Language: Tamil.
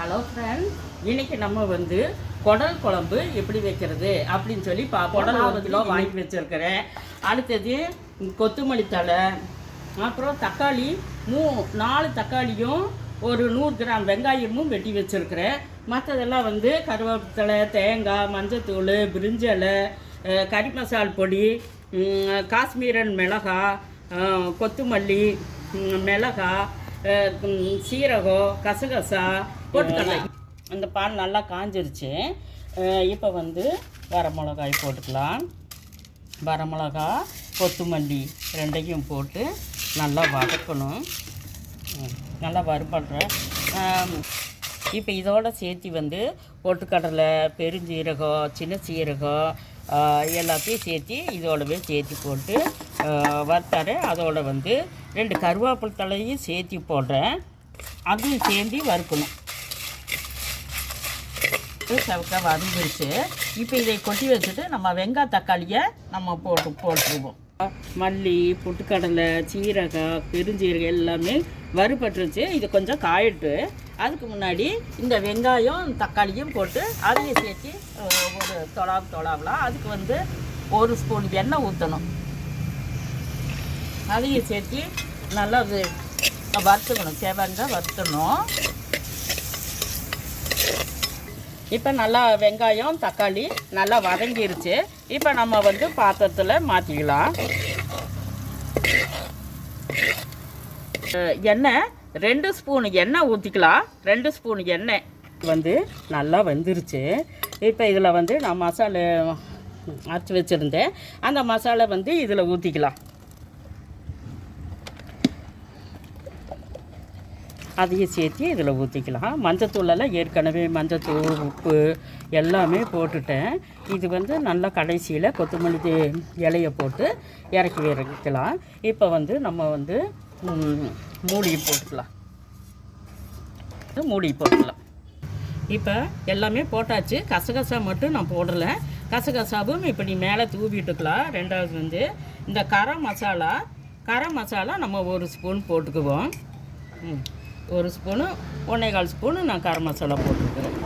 ஹலோ ஃப்ரெண்ட்ஸ், இன்றைக்கி நம்ம வந்து குடல் குழம்பு எப்படி வைக்கிறது அப்படின்னு சொல்லி குடல் 1 கிலோ வாங்கி வச்சுருக்கிறேன். அடுத்தது கொத்தமல்லி தழை, அப்புறம் தக்காளி 4 தக்காளியும் ஒரு 100 கிராம் வெங்காயமும் வெட்டி வச்சுருக்கிறேன். மற்றதெல்லாம் வந்து கருவேப்பிலை, தேங்காய், மஞ்சத்தூள், பிரிஞ்சலை, கறி மசால் பொடி, காஷ்மீரன் மிளகாய், கொத்தமல்லி, மிளகாய், சீரகம், கசகசா போட்டுக்கடலை. அந்த பால் நல்லா காஞ்சிருச்சு. இப்போ வந்து வரமிளகாய் போட்டுக்கலாம். வரமிளகா, கொத்தமல்லி ரெண்டையும் போட்டு நல்லா வதக்கணும். நல்லா வறுபடுறேன். இப்போ இதோட சேர்த்து வந்து பொட்டுக்கடலை, பெருஞ்சீரகம், சின்ன சீரகம் எல்லாத்தையும் சேர்த்து இதோடவே சேர்த்து போட்டு வறுத்தாரு. அதோட வந்து 2 கருவேப்பிலை தலையும் சேர்த்து போடுறேன். அதுவும் சேர்ந்து வறுக்கணும். சவுக்கா வதங்கிருச்சு. இப்போ இதை கொட்டி வச்சுட்டு நம்ம வெங்காய தக்காளியை நம்ம போட்டுருவோம். மல்லி, பொட்டுக்கடலை, சீரகம், பெருஞ்சீரகம் எல்லாமே வறுபட்டுருச்சு. இது கொஞ்சம் காயிட்டு அதுக்கு முன்னாடி இந்த வெங்காயம் தக்காளியும் போட்டு அதையும் சேர்த்து ஒரு தொலாவலாம். அதுக்கு வந்து 1 ஸ்பூன் எண்ணெய் ஊற்றணும். அதையும் சேர்த்து நல்லா வறுத்துக்கணும். சேவங்க வறுத்தணும். இப்போ நல்லா வெங்காயம் தக்காளி நல்லா வதங்கிருச்சு. இப்போ நம்ம வந்து பாத்திரத்தில் மாற்றிக்கலாம். எண்ணெய் 2 ஸ்பூன் எண்ணெய் ஊற்றிக்கலாம். 2 ஸ்பூன் எண்ணெய் வந்து நல்லா வெந்துருச்சு. இப்போ இதில் வந்து நான் மசாலா அரைச்சி வச்சுருந்தேன். அந்த மசாலா வந்து இதில் ஊற்றிக்கலாம். அதையும் சேர்த்து இதில் ஊற்றிக்கலாம். மஞ்சத்தூளெல்லாம் ஏற்கனவே மஞ்சத்தூள், உப்பு எல்லாமே போட்டுட்டேன். இது வந்து நல்லா கடைசியில் கொத்தமல்லி இலையை போட்டு இறக்கி வைக்கலாம். இப்போ வந்து நம்ம வந்து மூடி போட்டுக்கலாம். இப்போ எல்லாமே போட்டாச்சு. கசகசா மட்டும் நான் போடலை. கசகசாவும் இப்படி மேலே தூவிட்டுக்கலாம். ரெண்டாவது வந்து இந்த கரம் மசாலா நம்ம 1 ஸ்பூன் போட்டுக்குவோம். 1 ஸ்பூனு 1.25 ஸ்பூனு நான் கரம் மசாலா போட்டுருக்குறேன்.